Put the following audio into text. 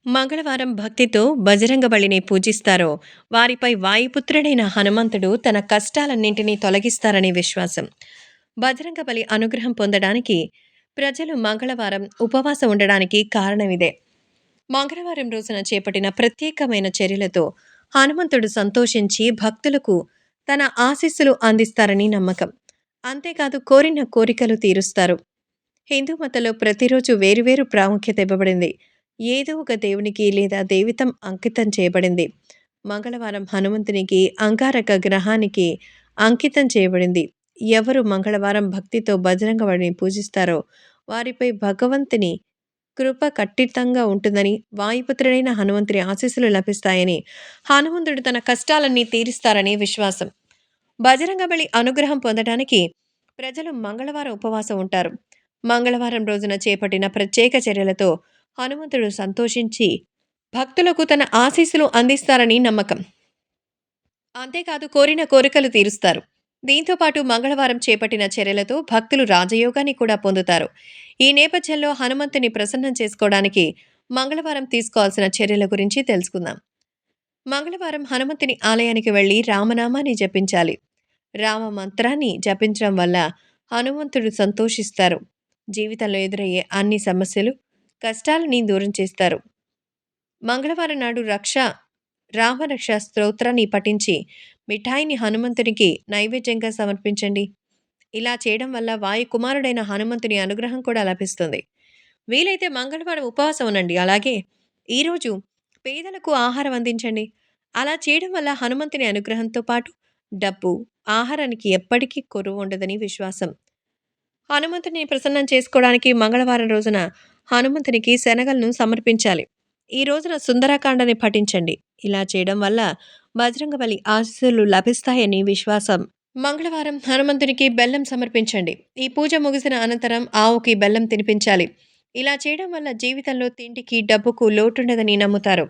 మంగళవారం భక్తితో బజరంగ బలిని పూజిస్తారో వారిపై వాయుపుత్రుడైన హనుమంతుడు తన కష్టాలన్నింటినీ తొలగిస్తారనే విశ్వాసం. బజరంగ బలి అనుగ్రహం పొందడానికి ప్రజలు మంగళవారం ఉపవాసం ఉండడానికి కారణమిదే. మంగళవారం రోజున చేపట్టిన ప్రత్యేకమైన చర్యలతో హనుమంతుడు సంతోషించి భక్తులకు తన ఆశీస్సులు అందిస్తారని నమ్మకం. అంతేకాదు కోరిన కోరికలు తీరుస్తారు. హిందూ మతంలో ప్రతిరోజు వేరువేరు ప్రాముఖ్యత ఇవ్వబడింది. ఏదో ఒక దేవునికి లేదా దేవితం అంకితం చేయబడింది. మంగళవారం హనుమంతునికి అంగారక గ్రహానికి అంకితం చేయబడింది. ఎవరు మంగళవారం భక్తితో బజరంగ బలిని పూజిస్తారో వారిపై భగవంతుని కృప ఖచ్చితంగా ఉంటుందని, వాయుపుత్రుడైన హనుమంతుని ఆశీస్సులు లభిస్తాయని, హనుమంతుడు తన కష్టాలన్నీ తీరుస్తారని విశ్వాసం. బజరంగ బలి అనుగ్రహం పొందడానికి ప్రజలు మంగళవారం ఉపవాసం ఉంటారు. మంగళవారం రోజున చేపట్టిన ప్రత్యేక చర్యలతో హనుమంతుడు సంతోషించి భక్తులకు తన ఆశీస్సులు అందిస్తారని నమ్మకం. అంతేకాదు కోరిన కోరికలు తీరుస్తారు. దీంతో పాటు మంగళవారం చేపట్టిన చర్యలతో భక్తులు రాజయోగాన్ని కూడా పొందుతారు. ఈ నేపథ్యంలో హనుమంతుని ప్రసన్నం చేసుకోవడానికి మంగళవారం తీసుకోవాల్సిన చర్యల గురించి తెలుసుకుందాం. మంగళవారం హనుమంతుని ఆలయానికి వెళ్లి రామనామాన్ని జపించాలి. రామ మంత్రాన్ని జపించడం వల్ల హనుమంతుడు సంతోషిస్తారు. జీవితంలో ఎదురయ్యే అన్ని సమస్యలు, కష్టాలని దూరం చేస్తారు. మంగళవారం నాడు రామరక్ష స్తోత్రాన్ని పఠించి మిఠాయిని హనుమంతునికి నైవేద్యంగా సమర్పించండి. ఇలా చేయడం వల్ల వాయుకుమారుడైన హనుమంతుని అనుగ్రహం కూడా లభిస్తుంది. వీలైతే మంగళవారం ఉపవాసం ఉండండి. అలాగే ఈరోజు పేదలకు ఆహారం అందించండి. అలా చేయడం వల్ల హనుమంతుని అనుగ్రహంతో పాటు డబ్బు, ఆహారానికి ఎప్పటికీ కొరువు ఉండదని విశ్వాసం. హనుమంతుని ప్రసన్నం చేసుకోవడానికి మంగళవారం రోజున హనుమంతునికి శనగలను సమర్పించాలి. ఈ రోజున సుందరకాండని పఠించండి. ఇలా చేయడం వల్ల బజరంగబలి ఆశీస్సులు లభిస్తాయని విశ్వాసం. మంగళవారం హనుమంతునికి బెల్లం సమర్పించండి. ఈ పూజ ముగిసిన అనంతరం ఆవుకి బెల్లం తినిపించాలి. ఇలా చేయడం వల్ల జీవితంలో తిండికి, డబ్బుకు లోటుండదని నమ్ముతారు.